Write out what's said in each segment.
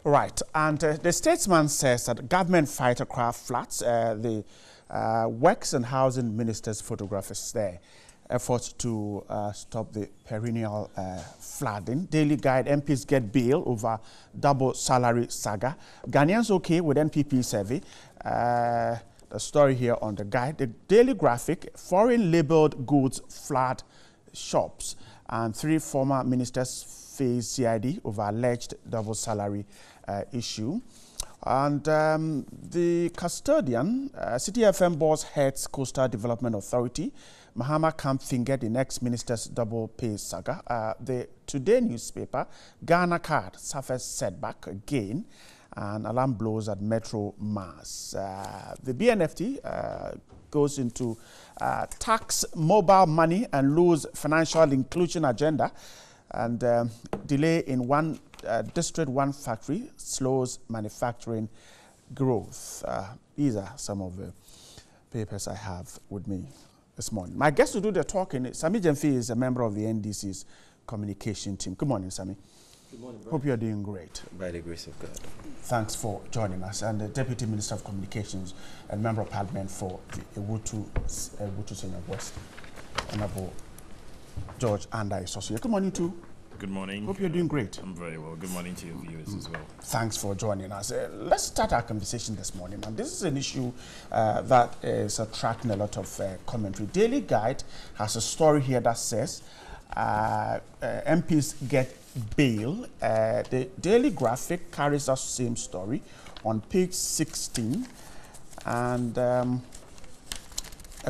Right, and the statesman says that government fighter craft floods the Works and Housing Minister's photographers there. Efforts to stop the perennial flooding. Daily Guide: MPs get bail over double salary saga. Ghanaians okay with NPP survey. The story here on the guide. The Daily Graphic: foreign labeled goods flood shops, and 3 former ministers face CID over alleged double salary issue. And the custodian, City FM boss heads Coastal Development Authority. Mahama can't finger the next minister's double pay saga. The Today newspaper: Ghana card suffers setback again, and alarm blows at Metro Mass. The BNFT goes into tax mobile money and lose financial inclusion agenda, and delay in one district, one factory slows manufacturing growth. These are some of the papers I have with me this morning. My guest to do the talking, Sami Jemfi, is a member of the NDC's communication team. Good morning, Sami. Good morning, Brian. Hope you're doing great. By the grace of God. Thanks for joining us. And the Deputy Minister of Communications and Member of Parliament for the Ewutu Senior West, Honorable George Andai Sosuye. Good morning, too. Good morning. Hope you're doing great. I'm very well. Good morning to your viewers as well. Thanks for joining us. Let's start our conversation this morning. And this is an issue that is attracting a lot of commentary. Daily Guide has a story here that says MPs get bail. The Daily Graphic carries that same story on page 16. And a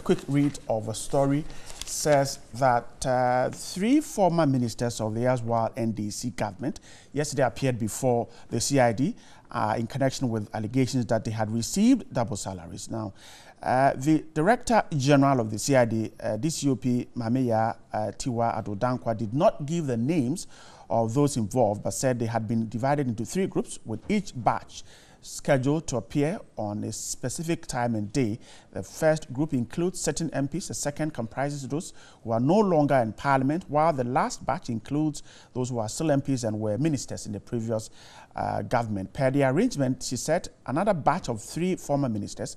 quick read of a story says that 3 former ministers of the erstwhile NDC government yesterday appeared before the CID in connection with allegations that they had received double salaries. Now, the Director General of the CID, DCOP Mameya Tiwa Adodankwa, did not give the names of those involved, but said they had been divided into 3 groups, with each batch scheduled to appear on a specific time and day. The first group includes certain MPs, the second comprises those who are no longer in Parliament, while the last batch includes those who are still MPs and were ministers in the previous government. Per the arrangement, she said, another batch of 3 former ministers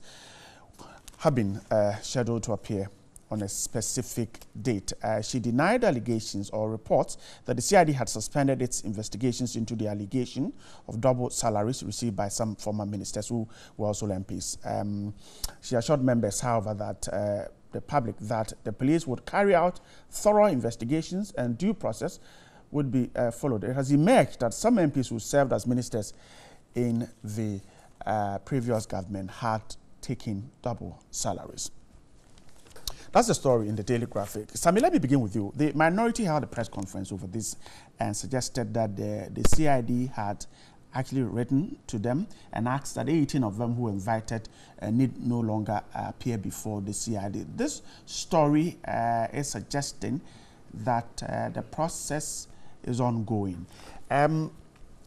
have been scheduled to appear on a specific date. She denied allegations or reports that the CID had suspended its investigations into the allegation of double salaries received by some former ministers who were also MPs. She assured members, however, that the public that the police would carry out thorough investigations and due process would be followed. It has emerged that some MPs who served as ministers in the previous government had taken double salaries. That's the story in the Daily Graphic. Sami, let me begin with you. The minority held a press conference over this and suggested that the CID had actually written to them and asked that 18 of them who were invited need no longer appear before the CID. This story is suggesting that the process is ongoing.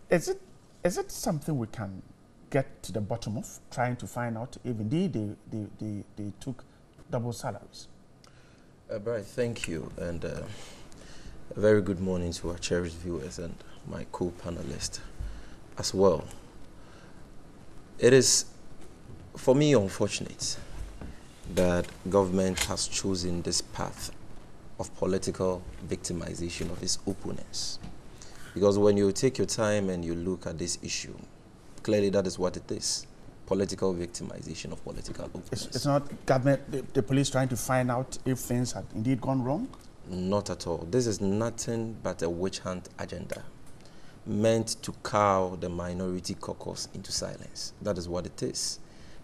Is it something we can get to the bottom of, trying to find out if indeed they took double salaries? Brian, thank you, and a very good morning to our cherished viewers and my co-panelists as well. It is, for me, unfortunate that government has chosen this path of political victimization of its opponents. Because when you take your time and you look at this issue, clearly that is what it is. Political victimization of political opponents. It's not government, the police trying to find out if things had indeed gone wrong? Not at all. This is nothing but a witch hunt agenda meant to cow the minority caucus into silence. That is what it is.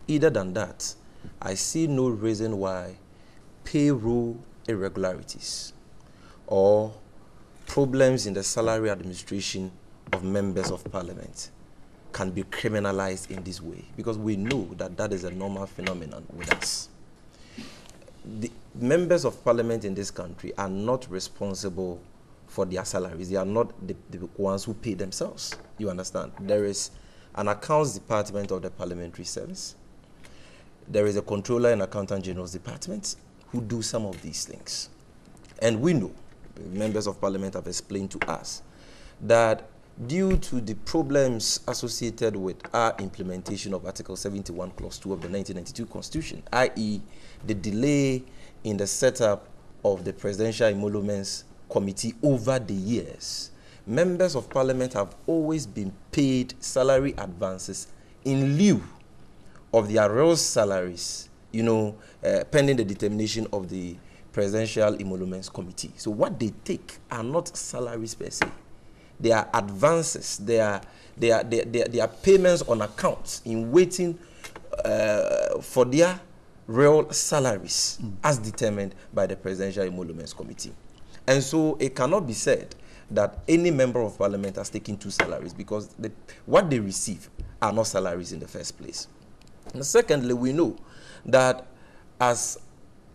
Either than that, I see no reason why payroll irregularities or problems in the salary administration of members of parliament can be criminalized in this way, because we know that that is a normal phenomenon with us. The members of parliament in this country are not responsible for their salaries. They are not the ones who pay themselves. You understand? There is an accounts department of the parliamentary service. There is a controller and accountant general's department who do some of these things. And we know, members of parliament have explained to us, that due to the problems associated with our implementation of Article 71, Clause 2 of the 1992 Constitution, i.e. the delay in the setup of the Presidential Emoluments Committee over the years, members of parliament have always been paid salary advances in lieu of their real salaries, pending the determination of the Presidential Emoluments Committee. So what they take are not salaries per se. They are advances. They are payments on accounts in waiting for their real salaries as determined by the Presidential Emoluments Committee. And so it cannot be said that any member of parliament has taken two salaries, because what they receive are not salaries in the first place. And secondly, we know that as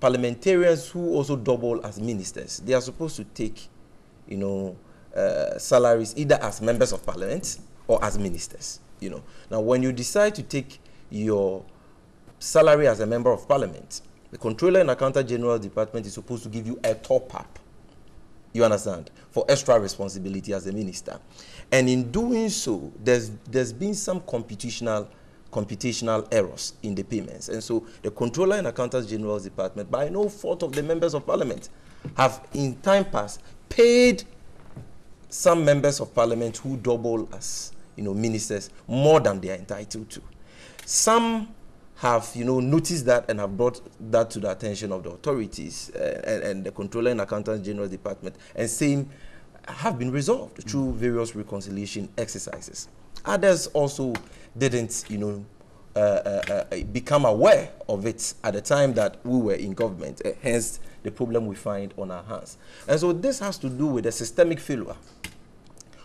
parliamentarians who also double as ministers, they are supposed to take, salaries either as members of parliament or as ministers. Now, when you decide to take your salary as a member of parliament, the Controller and Accountant General Department is supposed to give you a top-up. You understand? For extra responsibility as a minister. And in doing so, there's been some computational errors in the payments. And so the Controller and Accountant General Department, by no fault of the members of parliament, have in time past paid some members of parliament who double as ministers more than they are entitled to. Some have noticed that and have brought that to the attention of the authorities and the Controller and Accountant General Department, and same have been resolved through various reconciliation exercises. Others also didn't become aware of it at the time that we were in government, hence the problem we find on our hands. And so this has to do with a systemic failure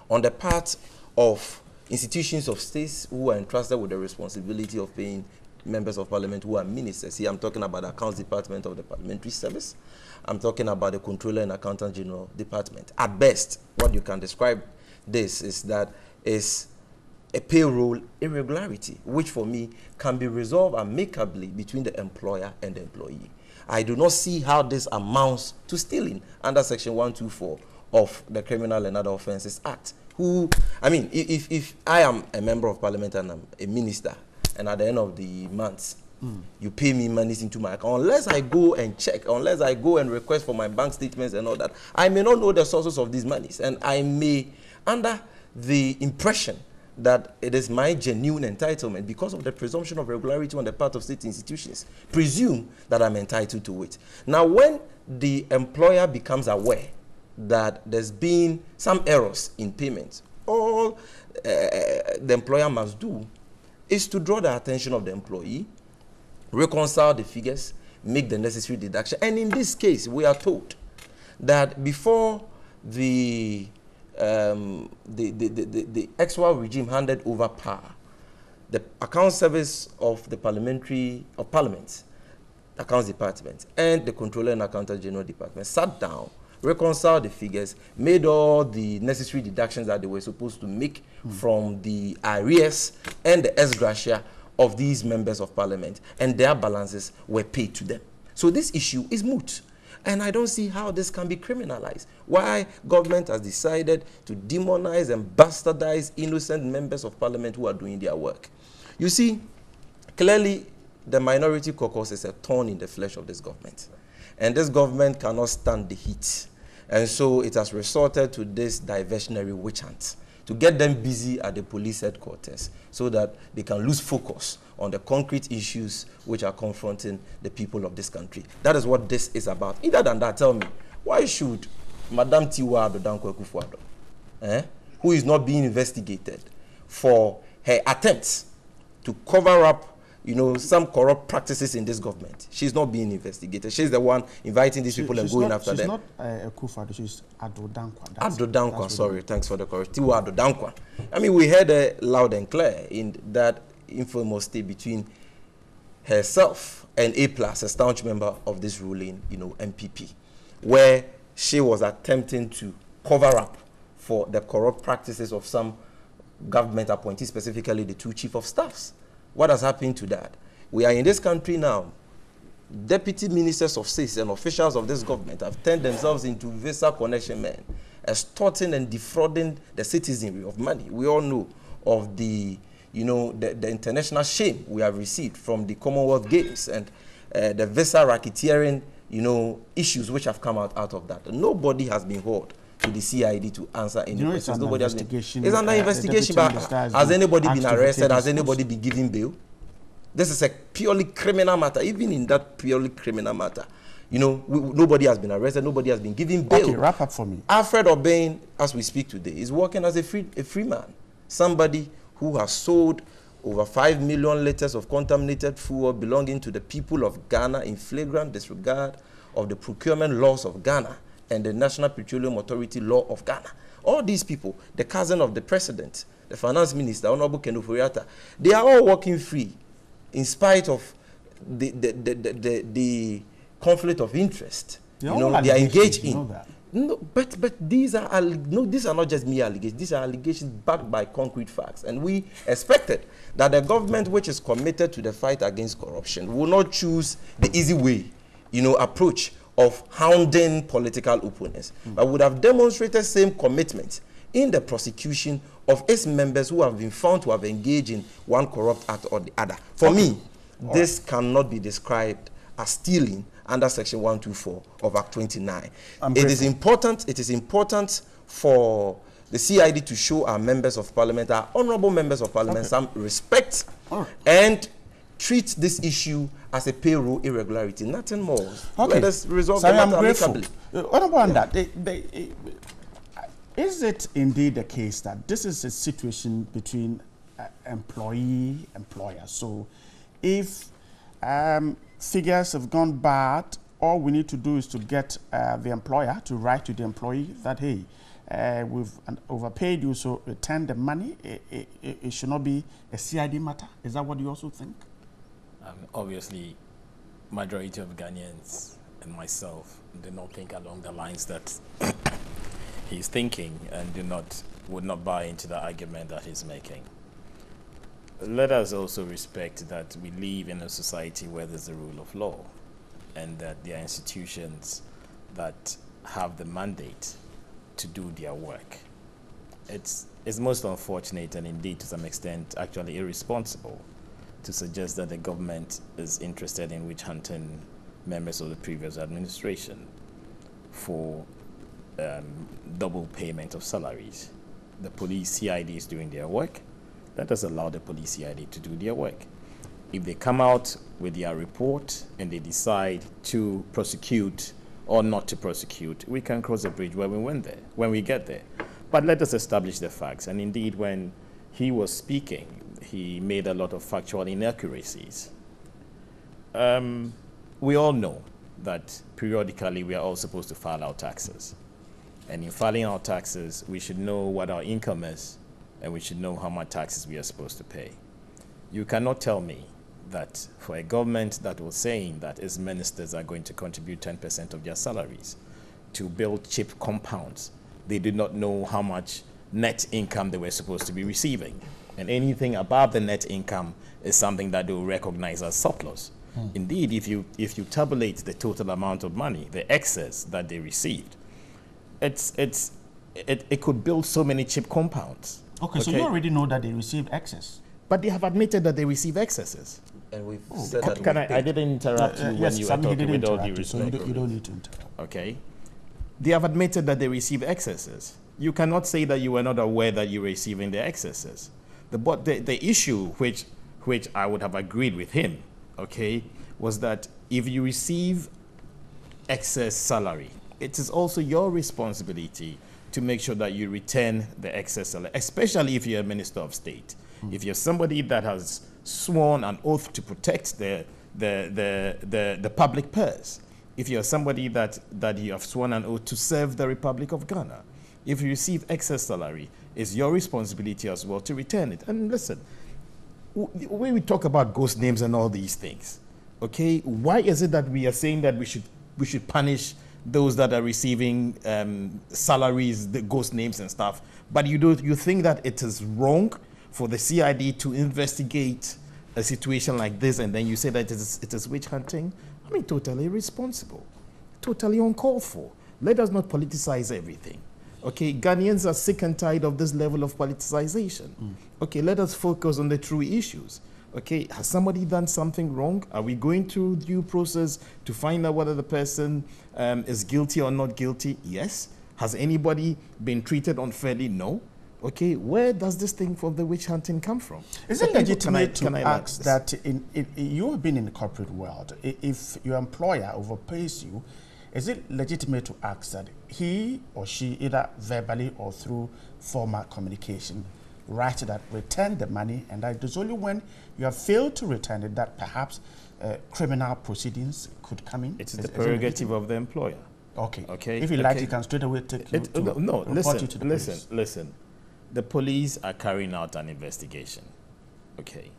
on the part of institutions of states who are entrusted with the responsibility of paying members of parliament who are ministers. Here I'm talking about the accounts department of the parliamentary service. I'm talking about the Controller and Accountant General Department. At best, what you can describe this is that is a payroll irregularity, which for me can be resolved amicably between the employer and the employee. I do not see how this amounts to stealing under Section 124 of the Criminal and Other Offences Act. If I am a member of parliament and I'm a minister, and at the end of the month, you pay me monies into my account, unless I go and check, unless I go and request for my bank statements and all that, I may not know the sources of these monies, and I may, under the impression that it is my genuine entitlement because of the presumption of regularity on the part of state institutions, presume that I'm entitled to it. Now, when the employer becomes aware that there's been some errors in payments, all the employer must do is to draw the attention of the employee, reconcile the figures, make the necessary deduction. And in this case, we are told that before the actual regime handed over power, the account service of the parliament, accounts department, and the Controller and Accountant General Department sat down, reconciled the figures, made all the necessary deductions that they were supposed to make from the arrears and the ex gratia of these members of parliament, and their balances were paid to them. So this issue is moot. And I don't see how this can be criminalized. Why government has decided to demonize and bastardize innocent members of parliament who are doing their work. You see, clearly the minority caucus is a thorn in the flesh of this government. And this government cannot stand the heat. And so it has resorted to this diversionary witch hunt to get them busy at the police headquarters so that they can lose focus on the concrete issues which are confronting the people of this country. That is what this is about. Either than that, tell me, why should Madam Tiwa Adodankwa Akufo-Addo, who is not being investigated for her attempts to cover up some corrupt practices in this government, she's not being investigated. She's the one inviting these people and going after them. She's not Akufo-Addo, she's Adodankwa. Adodankwa, sorry, thanks for the correction. Tiwa Adodankwa. We heard her loud and clear in that infamous state between herself and A+, a staunch member of this ruling, MPP, where she was attempting to cover up for the corrupt practices of some government appointees, specifically the two chief of staffs. What has happened to that? We are in this country now. Deputy ministers of states and officials of this government have turned themselves into visa connection men extorting and defrauding the citizenry of money. We all know of the, you know, the international shame we have received from the Commonwealth Games and the visa racketeering, you know, issues which have come out of that. Nobody has been hauled to the CID to answer any questions. Nobody has been. It's under investigation, but has anybody been arrested? Has anybody been given bail? This is a purely criminal matter. Even in that purely criminal matter, you know, nobody has been arrested. Nobody has been given bail. Okay, wrap up for me. Alfred Obain, as we speak today, is working as a free man. Somebody who has sold over 5 million liters of contaminated fuel belonging to the people of Ghana in flagrant disregard of the procurement laws of Ghana and the National Petroleum Authority law of Ghana. All these people, the cousin of the president, the finance minister, Honorable Kenneth Ofori-Atta, they are all working free in spite of the conflict of interest. You know, they are engaged in. No, but these are not just mere allegations. These are allegations backed by concrete facts. And we expected that the government, which is committed to the fight against corruption, will not choose the easy way, you know, approach of hounding political opponents, but would have demonstrated same commitment in the prosecution of its members who have been found to have engaged in one corrupt act or the other. For me, this cannot be described as stealing under Section 124 of Act 29. It is important for the CID to show our members of parliament, our honorable members of parliament, some respect and treat this issue as a payroll irregularity, nothing more. Let us resolve the matter amicably. What about that? Is it indeed the case that this is a situation between employee-employer? So if figures have gone bad, all we need to do is to get the employer to write to the employee that, hey, we've overpaid you, so return the money. It should not be a CID matter. Is that what you also think? Obviously, majority of Ghanaians and myself do not think along the lines that he's thinking and would not buy into the argument that he's making. Let us also respect that we live in a society where there's a rule of law and that there are institutions that have the mandate to do their work. It's most unfortunate and indeed to some extent actually irresponsible to suggest that the government is interested in witch hunting members of the previous administration for double payment of salaries. The police CID is doing their work. Let us allow the police CID to do their work. If they come out with their report and they decide to prosecute or not to prosecute, we can cross the bridge when we get there. But let us establish the facts. And indeed, when he was speaking, he made a lot of factual inaccuracies. We all know that periodically we are all supposed to file our taxes. And in filing our taxes, we should know what our income is, and we should know how much taxes we are supposed to pay. You cannot tell me that for a government that was saying that its ministers are going to contribute 10% of their salaries to build cheap compounds, they did not know how much net income they were supposed to be receiving. And anything above the net income is something that they will recognize as surplus. Indeed, if you tabulate the total amount of money, the excess that they received, it could build so many cheap compounds. Okay, so you already know that they received excess. But they have admitted that they receive excesses. And we've said that I didn't interrupt you when you were talking with all due respect. So you don't need to interrupt. Okay. They have admitted that they receive excesses. You cannot say that you were not aware that you were receiving the excesses. But the issue which I would have agreed with him, okay, was that if you receive excess salary, it is also your responsibility to make sure that you return the excess salary, especially if you're a minister of state. If you're somebody that has sworn an oath to protect the public purse, if you're somebody that you have sworn an oath to serve the Republic of Ghana, if you receive excess salary, it's your responsibility as well to return it. And listen, when we talk about ghost names and all these things, okay, why is it that we are saying that we should punish those that are receiving salaries, the ghost names and stuff, but you think that it is wrong for the CID to investigate a situation like this, and then you say that it is witch hunting? I mean, totally irresponsible, totally uncalled for. Let us not politicize everything. Okay, Ghanaians are sick and tired of this level of politicization. Okay, let us focus on the true issues. Okay, has somebody done something wrong? Are we going through due process to find out whether the person is guilty or not guilty? Yes. Has anybody been treated unfairly? No. Okay, where does this thing for the witch hunting come from? Is it legitimate to ask that you have been in the corporate world, if your employer overpays you, is it legitimate to ask that he or she, either verbally or through formal communication, write that return the money, and that it is only when you have failed to return it that perhaps criminal proceedings could come in? It's the prerogative of the employer. Okay. Okay. If you like, you can straight away take you to report you to the police. Listen. The police are carrying out an investigation. Okay.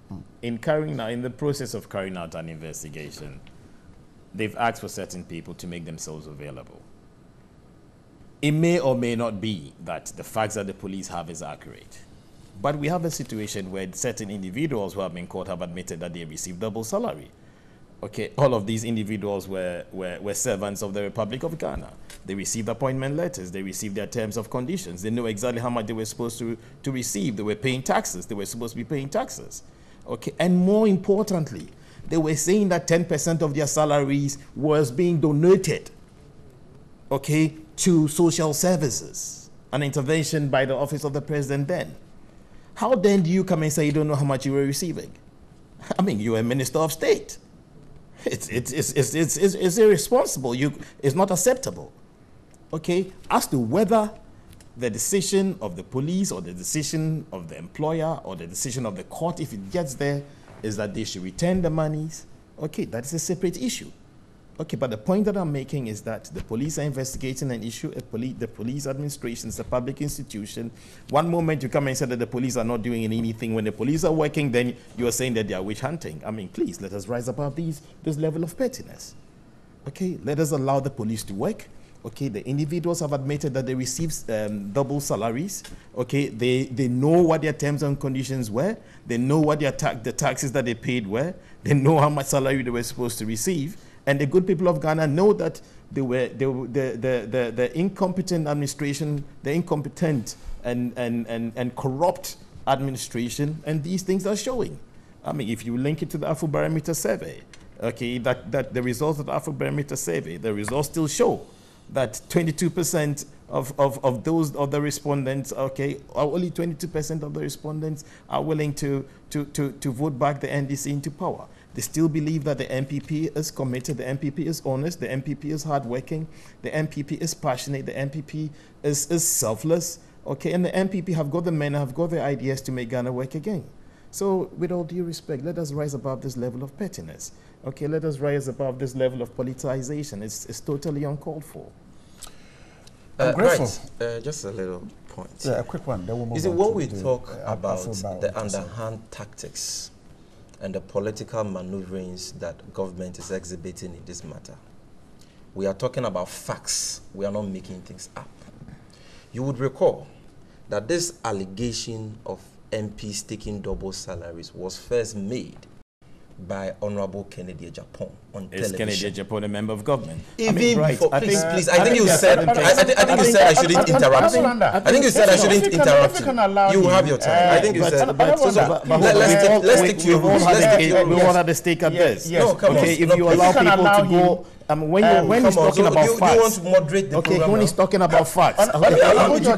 In the process of carrying out an investigation, they've asked for certain people to make themselves available. It may or may not be that the facts that the police have is accurate. But we have a situation where certain individuals who have been caught have admitted that they received double salary. Okay, all of these individuals were servants of the Republic of Ghana. They received appointment letters. They received their terms of conditions. They know exactly how much they were supposed to receive. They were paying taxes. They were supposed to be paying taxes. Okay, and more importantly, they were saying that 10% of their salaries was being donated, okay, to social services, an intervention by the office of the president then. How then do you come and say you don't know how much you were receiving? I mean, you're a minister of state. It's irresponsible. It's not acceptable. Okay, as to whether the decision of the police or the decision of the employer or the decision of the court, if it gets there, is that they should return the monies, okay, that's a separate issue. Okay, but the point that I'm making is that the police are investigating an issue. The police administration is a public institution. One moment you come and say that the police are not doing anything. When the police are working, then you are saying that they are witch hunting. I mean, please, let us rise above this level of pettiness. Okay, let us allow the police to work. Okay, the individuals have admitted that they received double salaries. Okay, they know what their terms and conditions were. They know what the taxes that they paid were. They know how much salary they were supposed to receive. And the good people of Ghana know that the incompetent administration, the incompetent and corrupt administration, and these things are showing. I mean, if you link it to the Afrobarometer survey, okay, that the results of the Afrobarometer survey, the results still show that 22% of the respondents, okay, only 22% of the respondents are willing to vote back the NDC into power. They still believe that the MPP is committed, the MPP is honest, the MPP is hardworking, the MPP is passionate, the MPP is selfless, okay, and the MPP have got the men, have got the ideas to make Ghana work again. So, with all due respect, let us rise above this level of pettiness. Okay, let us rise above this level of politicization. It's totally uncalled for. I'm grateful. Right. Just a little point. Yeah, a quick one. Then we'll move Is it on when to we the, talk about Afrobarometer. the underhand tactics and the political maneuverings that government is exhibiting in this matter, we are talking about facts. We are not making things up. You would recall that this allegation of MPs taking double salaries was first made by Honorable Kennedy Japan on television. Kennedy Japan a member of government? Even before, please, I think you said I shouldn't interrupt you. I think you said I shouldn't interrupt you. You have your time. I think you said. Let's stick to your rules. We all have a stake at this. No, come on. Okay, if you allow people to go. When he's talking about facts, you want to moderate the program. When he's talking about facts, you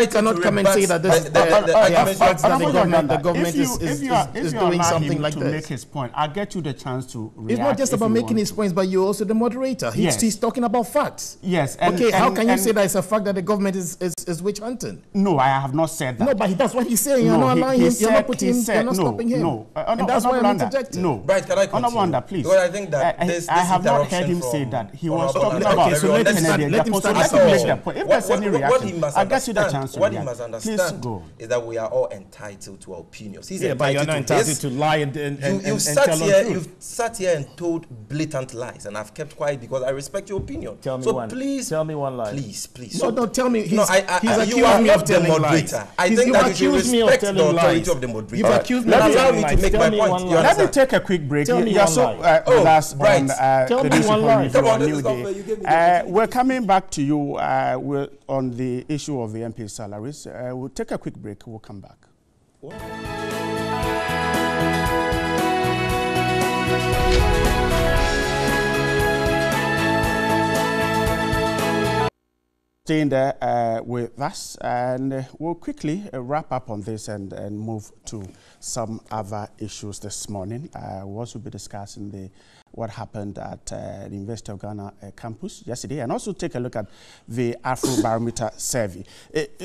cannot come and say that the facts that the government is doing something like this. To make his point, I'll get you the chance to react. It's not just about making his points, but you're also the moderator. He's talking about facts. Yes. Okay, how can you say that it's a fact that the government is witch hunting? No, I have not said that. No, but that's what he's saying. You're not allowing him. You're not putting him. You're not stopping him. No, and that's why I'm interjecting. No. Right, can I continue? Please. Because I think that this I have not heard him say that. He was talking about. So let him start. Let him If there's any reaction, I'll get you the chance to react. What he must understand is that we are all entitled to our opinions. He's but you're not entitled to lie and you've tell us. You've sat here and told blatant lies, and I've kept quiet because I respect your opinion. Tell me so one. Please, tell me one lie. Please. No, don't tell me. He's, no, he's accused you are me not of the telling moderator. lies. I think that you should respect the authority of the moderator. You've accused me of telling telling lies. to make Tell my me point. one You lie. Let me understand? take a quick break. Tell me You're one so lie. with us right. on Tell the me one lie. review Come on, on this New is not fair. You gave me Day. the We're coming back to you on the issue of the MP salaries. We'll take a quick break. We'll come back. Staying there with us, and we'll quickly wrap up on this and move to some other issues this morning. We'll also be discussing what happened at the University of Ghana campus yesterday, and also take a look at the Afrobarometer survey.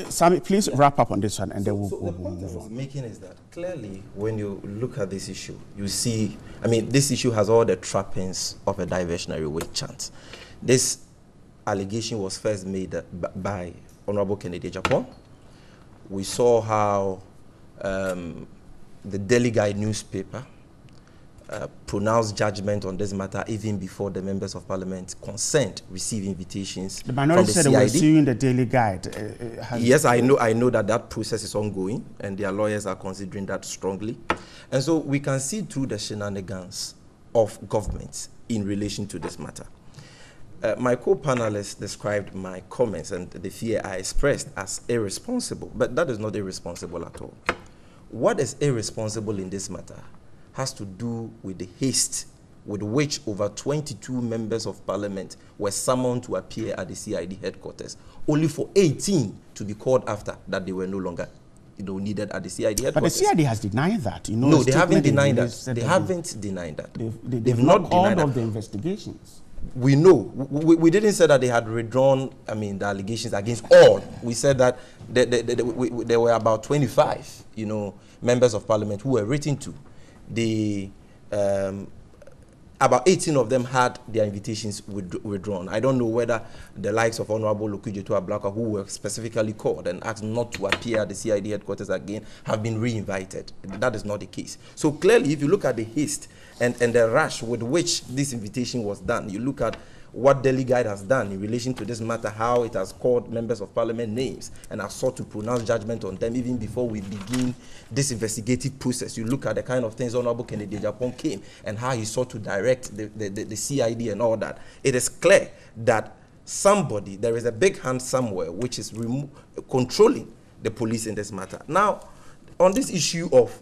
Sami, please wrap up on this one, and then we'll the point move I was on. making is that clearly, when you look at this issue, you see, I mean, this issue has all the trappings of a diversionary witch hunt. This allegation was first made by Honorable Kennedy Japan. We saw how the Daily Guide newspaper pronounced judgment on this matter even before the members of parliament consent receive invitations The minority from said the they were CID. suing the Daily Guide. Yes, I know that process is ongoing, and their lawyers are considering that strongly. And so we can see through the shenanigans of government in relation to this matter. My co-panelists described my comments and the fear I expressed as irresponsible, but that is not irresponsible at all. What is irresponsible in this matter has to do with the haste with which over 22 members of parliament were summoned to appear at the CID headquarters, only for 18 to be called after that they were no longer needed at the CID headquarters. But the CID has denied that. No, they haven't denied that. They haven't denied that. They've not denied all of the investigations. We know. We didn't say that they had withdrawn, the allegations against all. We said that there were about 25, members of parliament who were written to. About 18 of them had their invitations withdrawn. I don't know whether the likes of Honorable Lokujetu Ablaka, who were specifically called and asked not to appear at the CID headquarters again, have been re-invited. That is not the case. So clearly, if you look at the haste and the rush with which this invitation was done, you look at what Daily Guide has done in relation to this matter, how it has called members of parliament names and has sought to pronounce judgment on them even before we begin this investigative process. You look at the kind of things Honorable Kennedy Japan came and how he sought to direct the CID and all that. It is clear that there is a big hand somewhere which is controlling the police in this matter. Now, on this issue of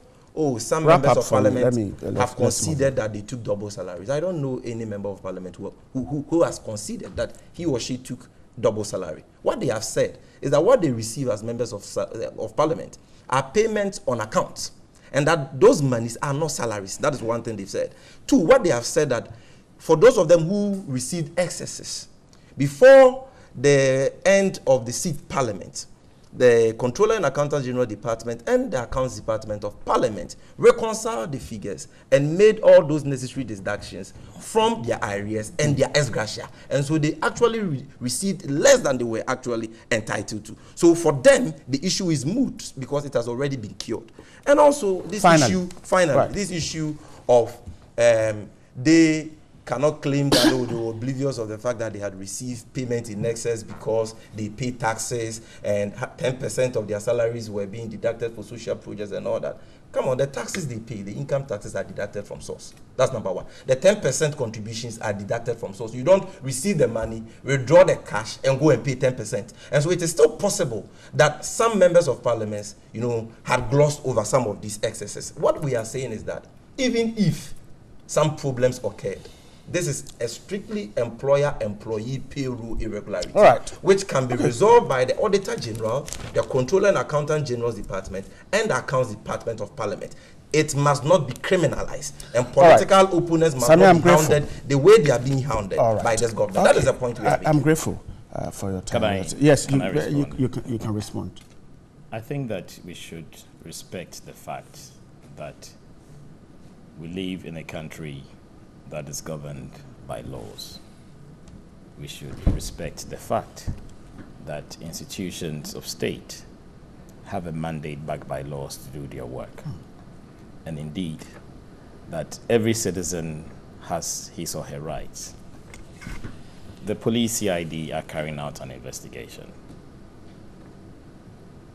some members of parliament have conceded that they took double salaries. I don't know any member of parliament who has conceded that he or she took double salary. What they have said is that what they receive as members of parliament are payments on account, and that those monies are not salaries. That is one thing they've said. Two, what they have said that for those of them who received excesses, before the end of the seat parliament, the Controller and Accountant General Department and the Accounts Department of Parliament reconciled the figures and made all those necessary deductions from their arrears and their ex gratia. And so they actually received less than they were actually entitled to. So for them, the issue is moot because it has already been cured. And also this this issue of they cannot claim that they were oblivious of the fact that they had received payment in excess because they paid taxes and 10% of their salaries were being deducted for social projects and all that. Come on, the taxes they pay, the income taxes are deducted from source. That's number one. The 10% contributions are deducted from source. You don't receive the money, withdraw the cash, and go and pay 10%. And so it is still possible that some members of parliament, had glossed over some of these excesses. What we are saying is that even if some problems occurred, this is a strictly employer-employee payroll irregularity, which can be resolved by the Auditor General, the Controller and Accountant General's Department, and the Accounts Department of Parliament. It must not be criminalized, and political opponents must not be hounded the way they are being hounded by this government. Okay. That is the point we are making. I'm grateful for your time. Yes, you can respond. I think that we should respect the fact that we live in a country that is governed by laws. We should respect the fact that institutions of state have a mandate backed by laws to do their work. And indeed, that every citizen has his or her rights. The police CID are carrying out an investigation.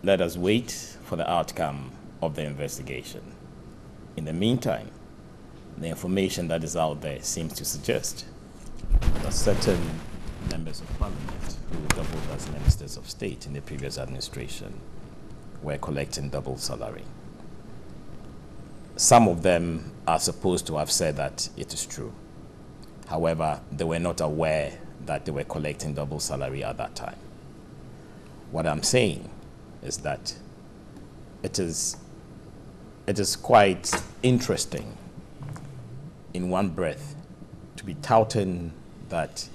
Let us wait for the outcome of the investigation. In the meantime, the information that is out there seems to suggest that certain members of parliament who doubled as ministers of state in the previous administration were collecting double salary. Some of them are supposed to have said that it is true. However, they were not aware that they were collecting double salary at that time. What I'm saying is that it is quite interesting in one breath to be touting that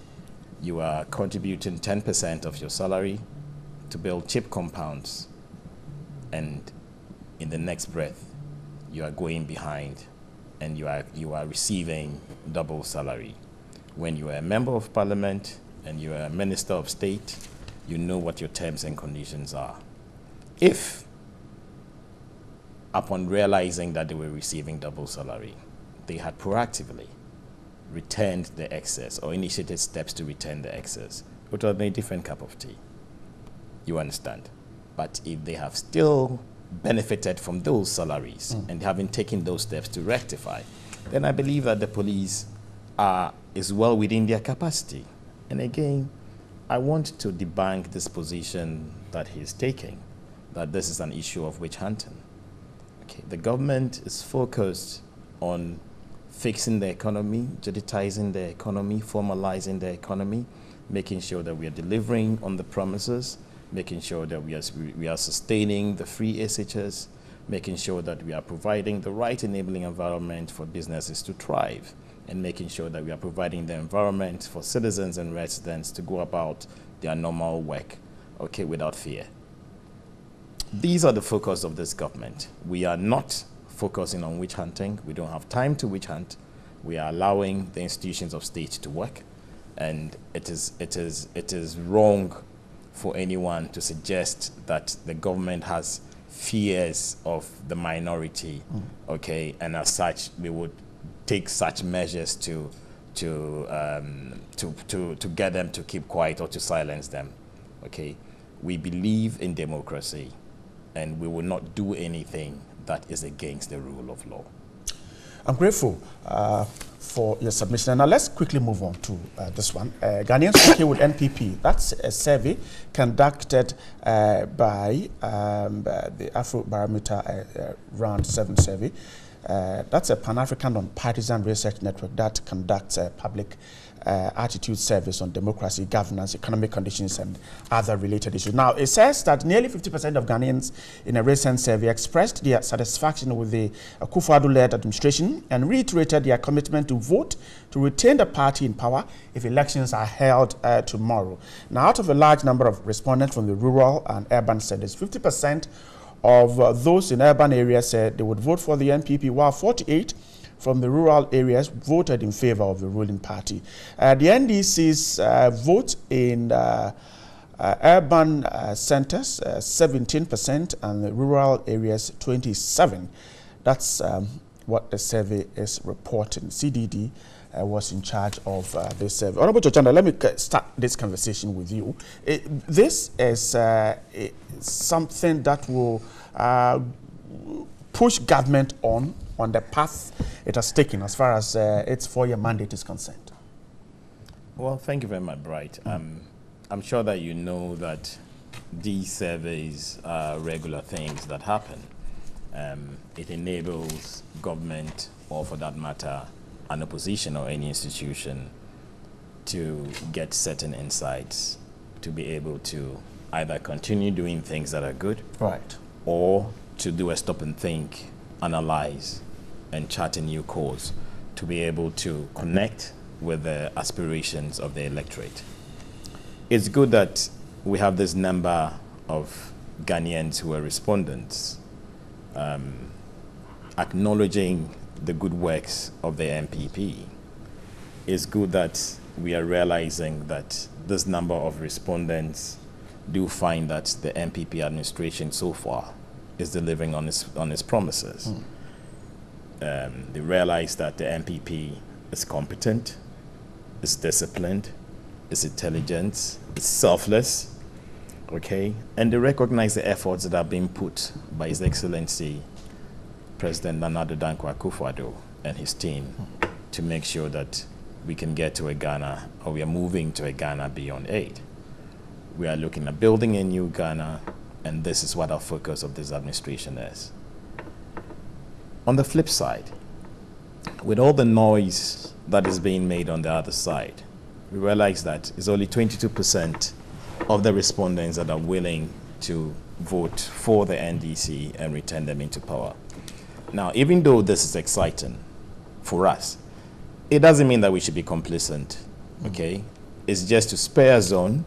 you are contributing 10% of your salary to build cheap compounds, and in the next breath you are going behind and you are receiving double salary. When you are a member of parliament and you are a minister of state, you know what your terms and conditions are. If, upon realizing that they were receiving double salary, they had proactively returned the excess or initiated steps to return the excess, it would have been a different cup of tea. You understand? But if they have still benefited from those salaries and haven't taken those steps to rectify, then I believe that the police is well within their capacity. And again, I want to debunk this position that he's taking, that this is an issue of witch hunting. Okay, the government is focused on fixing the economy, digitizing the economy, formalizing the economy, making sure that we are delivering on the promises, making sure that we are sustaining the free SHS, making sure that we are providing the right enabling environment for businesses to thrive, and making sure that we are providing the environment for citizens and residents to go about their normal work, okay, without fear. These are the focus of this government. We are not focusing on witch hunting. We don't have time to witch hunt. We are allowing the institutions of state to work, and it is wrong for anyone to suggest that the government has fears of the minority, okay, and as such we would take such measures to get them to keep quiet or to silence them. Okay, we believe in democracy, and we will not do anything that is against the rule of law. I'm grateful for your submission. Now let's quickly move on to this one. Ghanaians working with NPP. That's a survey conducted by the Afrobarometer Round 7 survey. That's a Pan-African non-partisan research network that conducts public attitude surveys on democracy, governance, economic conditions, and other related issues. Now, it says that nearly 50% of Ghanaians in a recent survey expressed their satisfaction with the Akufo-Addo-led administration and reiterated their commitment to vote to retain the party in power if elections are held tomorrow. Now, out of a large number of respondents from the rural and urban centers, 50% of those in urban areas said they would vote for the NPP, while 48% from the rural areas voted in favor of the ruling party. The NDC's vote in urban centers, 17%, and the rural areas, 27%. That's what the survey is reporting. CDD was in charge of this survey. Honorable Jojanda, let me start this conversation with you. This is something that will push government on the path it has taken as far as its 4-year mandate is concerned. Well, thank you very much, Bright. I'm sure that you know that these surveys are regular things that happen. It enables government, or for that matter, an opposition or any institution, to get certain insights, to be able to either continue doing things that are good, right, or to do a stop and think, analyze, and chart a new course to be able to connect with the aspirations of the electorate. It's good that we have this number of Ghanaians who are respondents acknowledging the good works of the MPP. It's good that we are realizing that this number of respondents do find that the MPP administration so far is delivering on its promises. They realize that the MPP is competent, is disciplined, is intelligent, is selfless, okay? And they recognize the efforts that are being put by His Excellency President Nana Addo Dankwa Akufo-Addo and his team to make sure that we can get to a Ghana, or we are moving to a Ghana beyond aid. We are looking at building a new Ghana, and this is what our focus of this administration is. On the flip side, with all the noise that is being made on the other side, we realize that it's only 22% of the respondents that are willing to vote for the NDC and return them into power. Now, even though this is exciting for us, it doesn't mean that we should be complacent, okay? It's just to spare us on,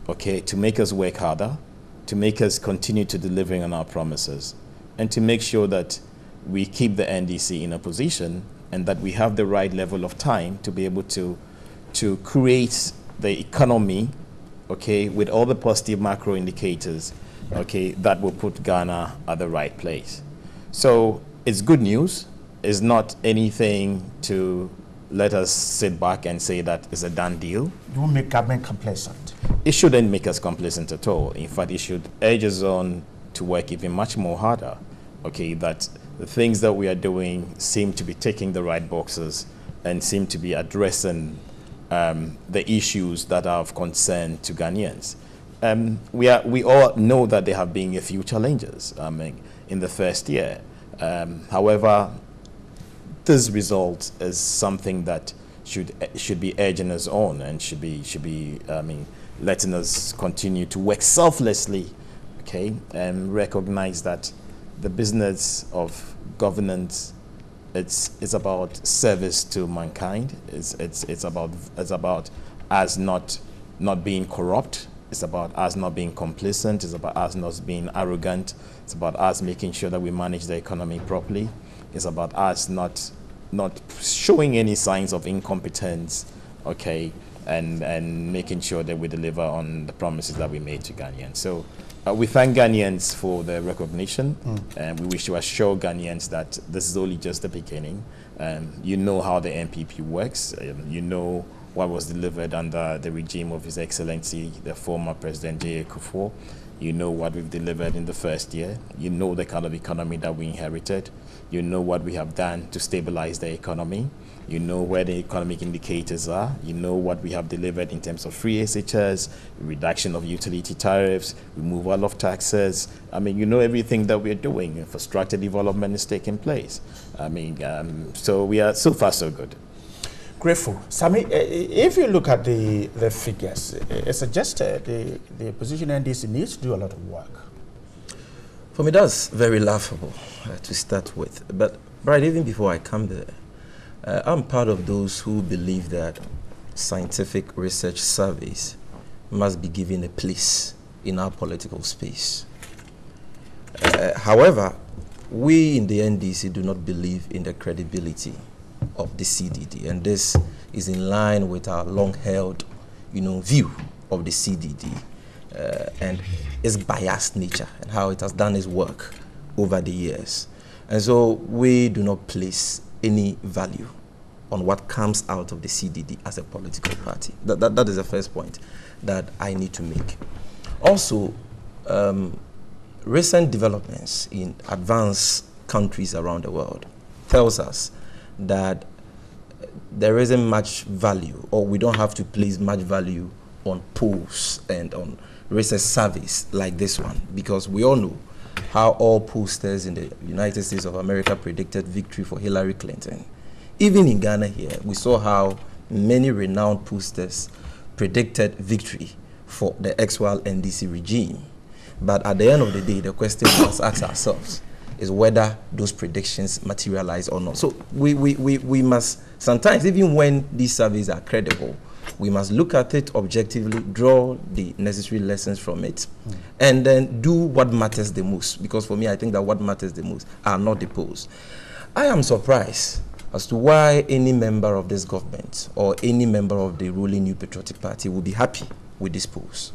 okay, to make us work harder, to make us continue to delivering on our promises, and to make sure that we keep the NDC in a position and that we have the right level of time to be able to create the economy, okay, with all the positive macro indicators, okay, that will put Ghana at the right place. So it's good news. It's not anything to let us sit back and say that it's a done deal. You won't make government complacent. It shouldn't make us complacent at all. In fact, it should urge us on to work even much more harder, okay, that the things that we are doing seem to be ticking the right boxes and seem to be addressing the issues that are of concern to Ghanaians. We all know that there have been a few challenges in the first year. However, this result is something that should be urging us on and should be letting us continue to work selflessly, okay, and recognize that the business of governance, it's about service to mankind. It's about us not being corrupt. It's about us not being complacent. It's about us not being arrogant. It's about us making sure that we manage the economy properly. It's about us not showing any signs of incompetence, okay, and making sure that we deliver on the promises that we made to Ghanaians. So we thank Ghanaians for the recognition, and we wish to assure Ghanaians that this is only just the beginning. You know how the NPP works. You know what was delivered under the regime of His Excellency, the former President J.A. Kufuor. You know what we've delivered in the first year. You know the kind of economy that we inherited. You know what we have done to stabilize the economy. You know where the economic indicators are. You know what we have delivered in terms of free SHS, reduction of utility tariffs, removal of taxes. I mean, you know everything that we're doing. Infrastructure development is taking place. I mean, so we are so far so good. Grateful. Sami, if you look at the figures, it suggests the opposition NDC needs to do a lot of work. For me, that's very laughable to start with. But, Brian, even before I come there, I'm part of those who believe that scientific research surveys must be given a place in our political space. However, we in the NDC do not believe in the credibility of the CDD, and this is in line with our long-held, view of the CDD and its biased nature and how it has done its work over the years. And so we do not place any value on what comes out of the CDD as a political party. That is the first point that I need to make. Also, recent developments in advanced countries around the world tells us that there isn't much value, or we don't have to place much value on polls and on research surveys like this one, because we all know how all pollsters in the United States of America predicted victory for Hillary Clinton. Even in Ghana here, we saw how many renowned pollsters predicted victory for the ex-Wild NDC regime. But at the end of the day, the question we must ask ourselves is whether those predictions materialize or not. So we must, sometimes, even when these surveys are credible, we must look at it objectively, draw the necessary lessons from it, and then do what matters the most. Because for me, I think that what matters the most are not the polls. I am surprised as to why any member of this government or any member of the ruling New Patriotic Party will be happy with these polls.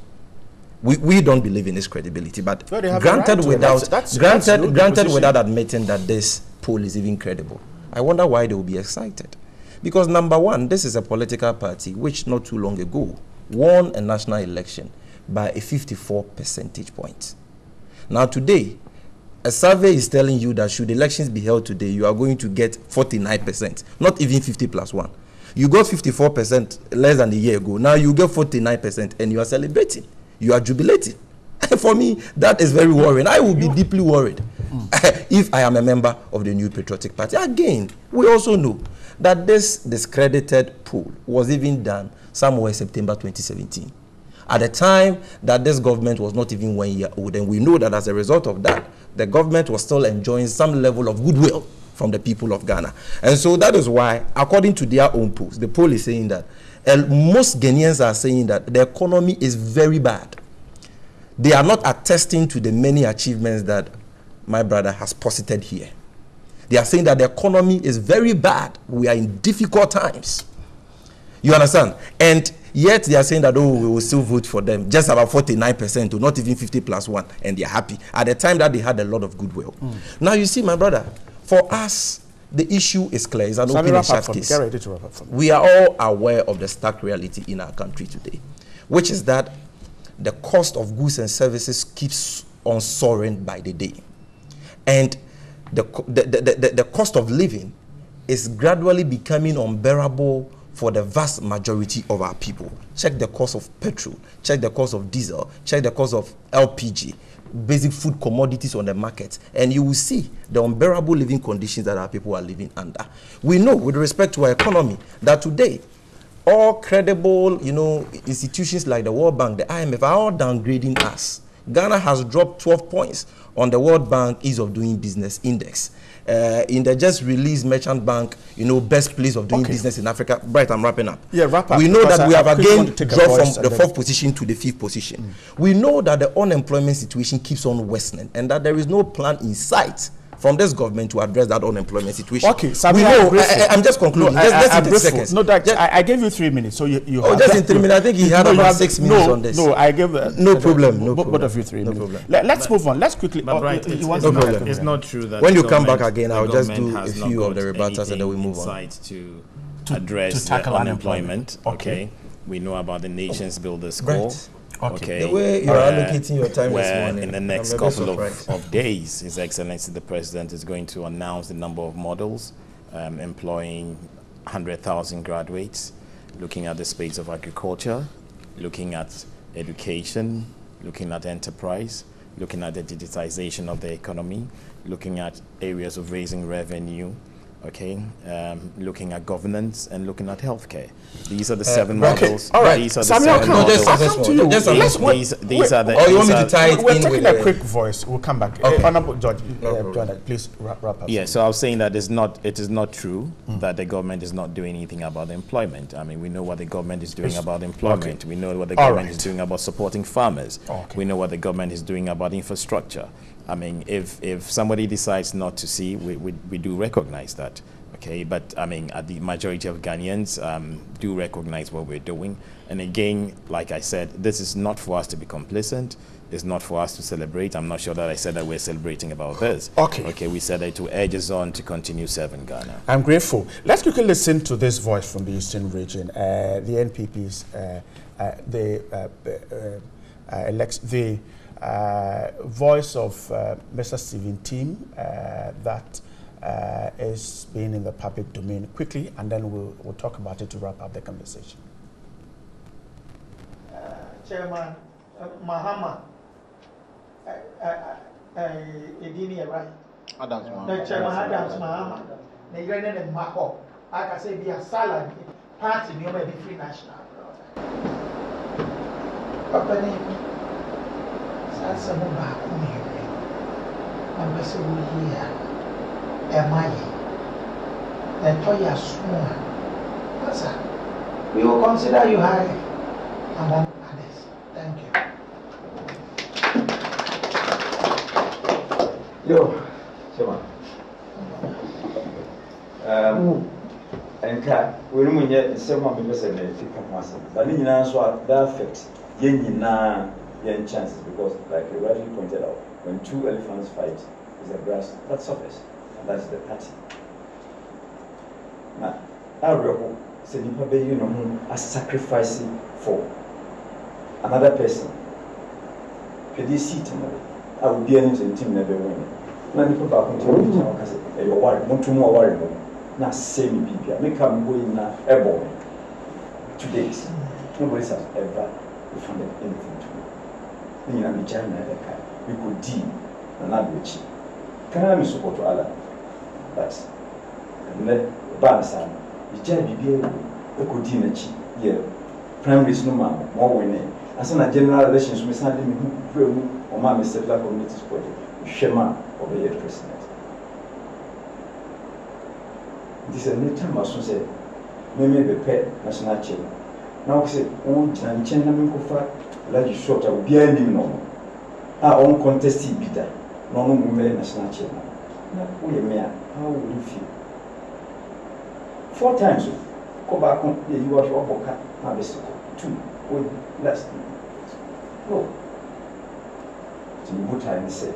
We don't believe in this credibility, but granted without admitting that this poll is even credible, I wonder why they will be excited. Because number one, this is a political party which not too long ago won a national election by a 54 percentage point. Now today, a survey is telling you that should elections be held today, you are going to get 49%, not even 50 plus 1. You got 54% less than a year ago. Now you get 49% and you are celebrating. You are jubilating. For me, that is very worrying. I will be deeply worried if I am a member of the New Patriotic Party. Again, we also know that this discredited poll was even done somewhere in September 2017. At the time that this government was not even 1 year old, and we know that as a result of that, the government was still enjoying some level of goodwill from the people of Ghana. And so that is why, according to their own polls, the poll is saying that most Ghanaians are saying that the economy is very bad. They are not attesting to the many achievements that my brother has posited here. They are saying that the economy is very bad. We are in difficult times. You understand? And yet they are saying that, oh, we will still vote for them. Just about 49%, or not even 50 plus 1, and they are happy. At the time that they had a lot of goodwill. Now you see, my brother, for us, the issue is clear. It's an open and shut case. We are all aware of the stark reality in our country today, which is that the cost of goods and services keeps on soaring by the day. And the cost of living is gradually becoming unbearable for the vast majority of our people. Check the cost of petrol, check the cost of diesel, check the cost of LPG, basic food commodities on the market, and you will see the unbearable living conditions that our people are living under. We know, with respect to our economy, that today, all credible, institutions like the World Bank, the IMF, are all downgrading us. Ghana has dropped 12 points on the World Bank Ease of Doing Business Index. In the just released Merchant Bank, best place of doing business in Africa. Right, I'm wrapping up. Yeah, wrap up. We know that we have again dropped from the 4th position to the 5th position. We know that the unemployment situation keeps on worsening and that there is no plan in sight from this government to address that unemployment situation. Okay, Samuel, I'm just concluding. Just 30 seconds. No, I gave you 3 minutes, so you have just in 3 minutes. I think he had about 6 minutes on this. No, I gave no problem. Both of you 3 minutes. No problem. Let's move on. Let's quickly. But right, it's not true that when you come back again, I'll just do a few of the rebuttals and then we move on. To address the unemployment. Okay, we know about the Nations Builders Score. Right. Okay. The way you are allocating your time this morning, in the next couple of days, His Excellency the President is going to announce the number of models employing 100,000 graduates, looking at the space of agriculture, looking at education, looking at enterprise, looking at the digitization of the economy, looking at areas of raising revenue, looking at governance and looking at healthcare. These are the 7 models. All right. These are the Samuel, 7 models. These are the. Or you want me to tie it in with? We're taking a quick voice. We'll come back. Okay. Honorable George, please wrap up. Yeah. So I was saying that it is not true that the government is not doing anything about employment. I mean, we know what the government is doing about employment. We know what the government is doing about supporting farmers. We know what the government is doing about infrastructure. I mean, if somebody decides not to see, we do recognize that, okay? But I mean, the majority of Ghanaians do recognize what we're doing. And again, like I said, this is not for us to be complacent. It's not for us to celebrate. I'm not sure that I said that we're celebrating about this. Okay, we said that to urge us on to continue serving Ghana. I'm grateful. Let's quickly listen to this voice from the Eastern region. The NPP's, voice of Mr. Stephen Team that is being in the public domain quickly, and then we'll talk about it to wrap up the conversation. Chairman Mahama, Edini right? Chairman Adams Mahama, the grand and Maho, I can say be a salad party, you may be free national. That's a mobile community. I'm a civil here. Am I? And Toya Swan. What's that? We will consider you high among others. Thank you. Yo, Chairman. And we don't get someone because of the people. But in answer, that affects young chances, because, like you rightly pointed out, when 2 elephants fight, there's a grass that suffers, and that's the party. Now, rebel, say nipa be you know as sacrificing for another person. For this seat, I will be an team never win. Na nipa ba continue to say e yo worry, mo too more worry mo. Na say me bibia, make am go in na ebo. 2 days. Nobody has ever refunded anything to me. You know, me China we could deal and not which. Can I support to Allah? But let Bansan, the child be able to deal with yeah. Primary no man, more winning. As a general relations, we send him who or my settler communities project, Shema of the head president. This is a new time, as I said, maybe the pet national chairman. Now we say, oh, and chairman go far, like you short, I will be any normal. Our own contested bidder, normal women national chairman. Now, we are how would you feel? 4 times, go back on the you are your boca, my best 2, last. No. So you put and say,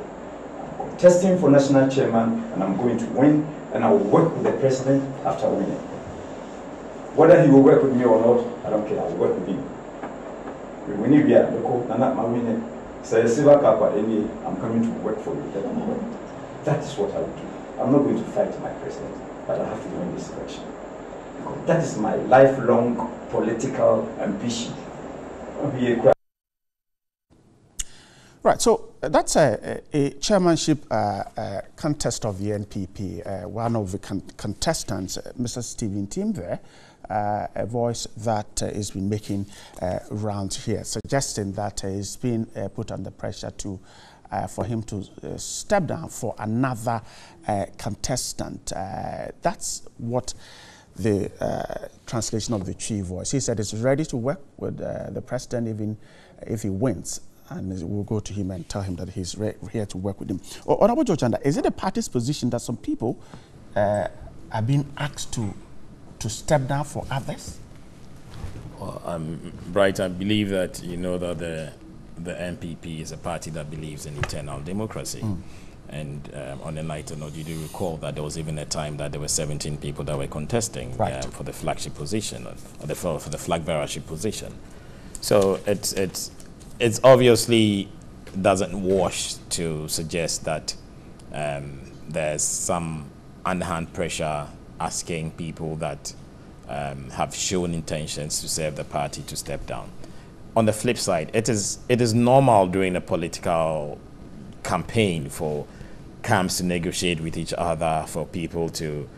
I'm contesting for national chairman and I'm going to win and I will work with the president after winning. Whether he will work with me or not, I don't care, I will work with him. When you are not my winning, say silver cup any, I'm coming to work for you, then I'm going. That is what I will do. I'm not going to fight my president, but I have to win this election. Because that is my lifelong political ambition. Right, so that's a chairmanship contest of the NPP. One of the contestants, Mr. Stephen Tim there, a voice that has been making rounds here, suggesting that he's been put under pressure to for him to step down for another contestant. That's what the translation of the chief voice. He said he's ready to work with the president even if he wins, and we'll go to him and tell him that he's here to work with him. Honorable George Anda, is it the party's position that some people are being asked to step down for others? Well, Bright, I believe that you know that the NPP is a party that believes in eternal democracy. And on a lighter note, you do recall that there was even a time that there were 17 people that were contesting for the flagship position, or for the flag bearership position. So it's obviously doesn't wash to suggest that there's some underhand pressure asking people that have shown intentions to serve the party to step down. On the flip side, it is normal during a political campaign for camps to negotiate with each other, for people to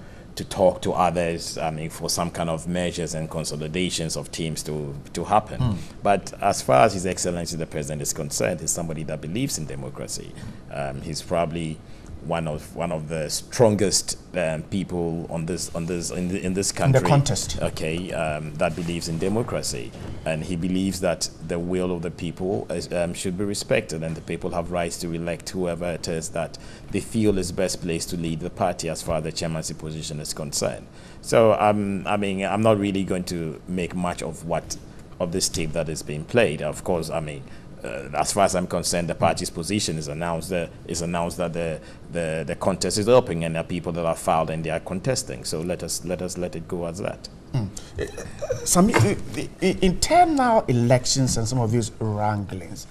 talk to others, I mean, for some kind of measures and consolidations of teams to happen. But as far as His Excellency the President is concerned, he's somebody that believes in democracy. He's probably one of the strongest people in this country. In the contest. Okay, that believes in democracy, and he believes that the will of the people should be respected, and the people have rights to elect whoever it is that they feel is best placed to lead the party as far as the chairmanship position is concerned. So I mean, I'm not really going to make much of this tape that is being played. Of course, I mean, as far as I'm concerned, the party's position is announced that the contest is open and there are people that are filed and they are contesting. So let it go as that. Some the internal elections and some of these wranglings,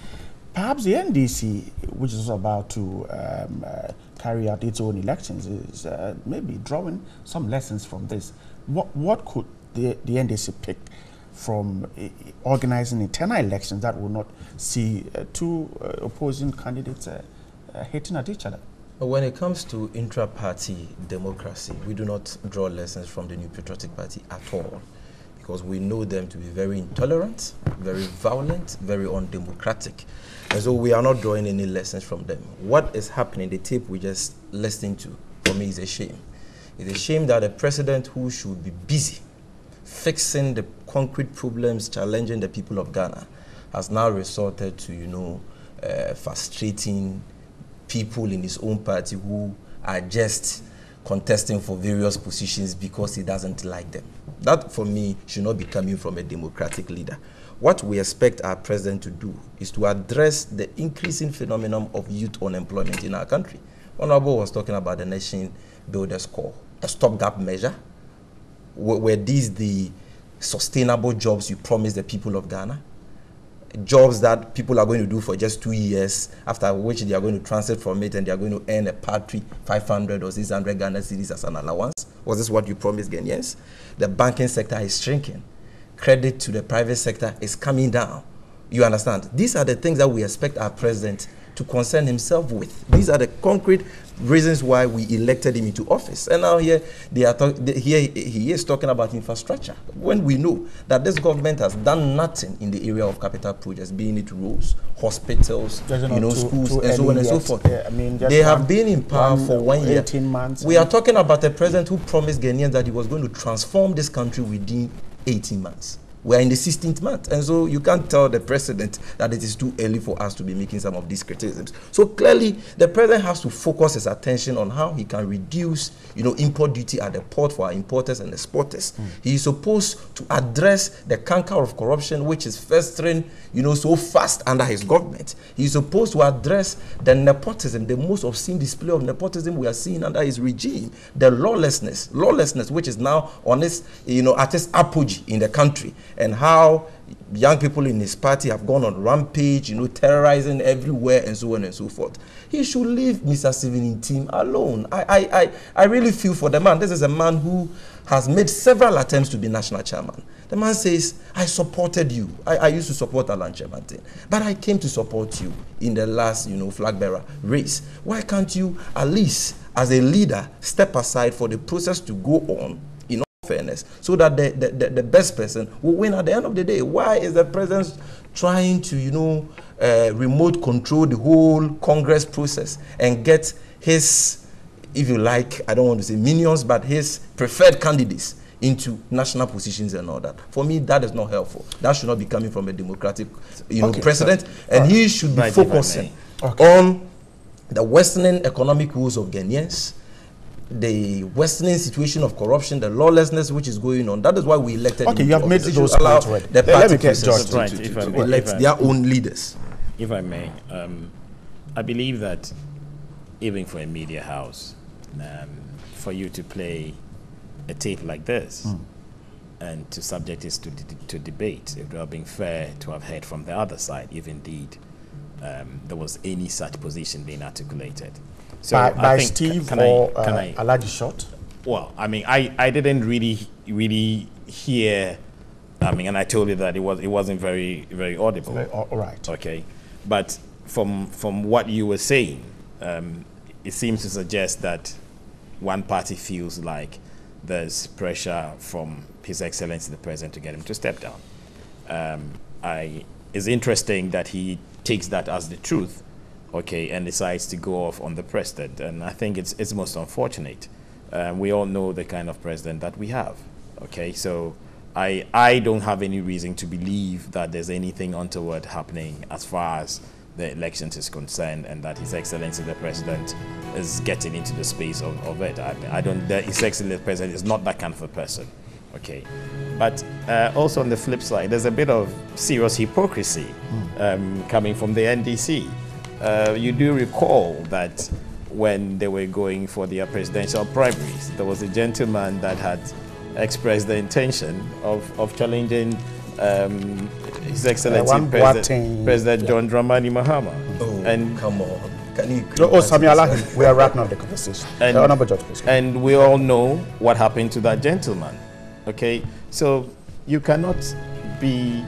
perhaps the NDC, which is about to carry out its own elections, is maybe drawing some lessons from this. What could the NDC pick from organizing internal elections that will not see two opposing candidates hating at each other? When it comes to intra-party democracy, we do not draw lessons from the New Patriotic Party at all, because we know them to be very intolerant, very violent, very undemocratic. And so we are not drawing any lessons from them. What is happening, the tape we just listened to, for me is a shame. It's a shame that a president who should be busy fixing the concrete problems challenging the people of Ghana has now resorted to, frustrating people in his own party who are just contesting for various positions because he doesn't like them. That, for me, should not be coming from a democratic leader. What we expect our president to do is to address the increasing phenomenon of youth unemployment in our country. Honorable was talking about the Nation Builders Corps, a stopgap measure. were these the sustainable jobs you promised the people of Ghana? Jobs that people are going to do for just 2 years, after which they are going to transit from it and they are going to earn a paltry 500 or 600 Ghana cedis as an allowance? Was this what you promised Ghanaians? The banking sector is shrinking. Credit to the private sector is coming down. You understand? These are the things that we expect our president to concern himself with. These are the concrete reasons why we elected him into office. And now here he is talking about infrastructure, when we know that this government has done nothing in the area of capital projects, being it roads, hospitals, schools, and so on and so forth. Yeah, I mean, they have been in power for 1 year. 18 months. We are talking about a president who promised Ghanaians that he was going to transform this country within 18 months. We are in the 16th month, and so you can't tell the president that it is too early for us to be making some of these criticisms. So clearly, the president has to focus his attention on how he can reduce, import duty at the port for our importers and exporters. He is supposed to address the canker of corruption, which is festering, so fast under his government. He is supposed to address the nepotism, the most obscene display of nepotism we are seeing under his regime, the lawlessness, which is now on its, at its apogee in the country. And how young people in his party have gone on rampage, terrorizing everywhere and so on and so forth. He should leave Mr. Steven Team alone. I really feel for the man. This is a man who has made several attempts to be national chairman. The man says, I supported you. I used to support Alan Chemantin, but I came to support you in the last, flag bearer race. Why can't you, at least as a leader, step aside for the process to go on fairness, so that the best person will win at the end of the day? Why is the president trying to, remote control the whole Congress process and get his, if you like, I don't want to say minions, but his preferred candidates into national positions and all that? For me, that is not helpful. That should not be coming from a democratic, president, and he should be focusing on the worsening economic woes of Ghanaians, the worsening situation of corruption, the lawlessness which is going on. That is why we elected him. Okay, you have made those allow points already. the party to elect their own leaders. If I may, I believe that even for a media house, for you to play a tape like this and to subject it to debate, it would have been fair to have heard from the other side, if indeed there was any such position being articulated. So by Steve or Alaji Short? Well, I mean, I didn't really hear. I mean, and I told you that it wasn't very audible. All right. Okay, but from what you were saying, it seems to suggest that one party feels like there's pressure from His Excellency the President to get him to step down. It's interesting that he takes that as the truth. Okay, and decides to go off on the president, and I think it's most unfortunate. We all know the kind of president that we have. Okay, so I don't have any reason to believe that there's anything untoward happening as far as the elections is concerned, and that His Excellency the President is getting into the space of it. I don't. His Excellency the President is not that kind of a person. Okay, but also on the flip side, there's a bit of serious hypocrisy coming from the NDC. You do recall that when they were going for their presidential primaries, there was a gentleman that had expressed the intention of challenging His Excellency President John Dramani Mahama. Oh, and come on. Can you Samia, we are wrapping up the conversation. And we all know what happened to that gentleman. Okay, so you cannot be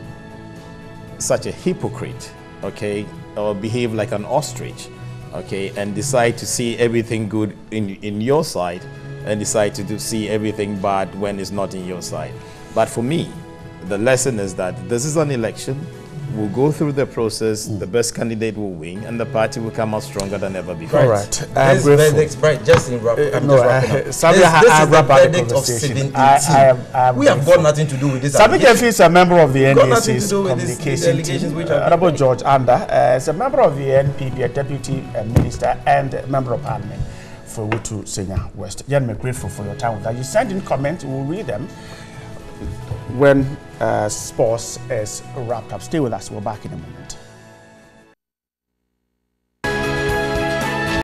such a hypocrite, okay, or behave like an ostrich, okay, and decide to see everything good in your side and decide to see everything bad when it's not in your side. But for me, the lesson is that this is an election. We'll go through the process, the best candidate will win, and the party will come out stronger than ever before. All right. This verdict, right, just in wrap, this is the verdict of 17. We have got nothing to do with this. Sami Kefi is a member of the NDC's communication team. Honorable George Anda is a member of the NPP, a deputy minister and member of parliament for Wutu Senya West. Jan, I'm grateful for your time with that. You send in comments, we'll read them when sports is wrapped up. Stay with us. We're back in a moment.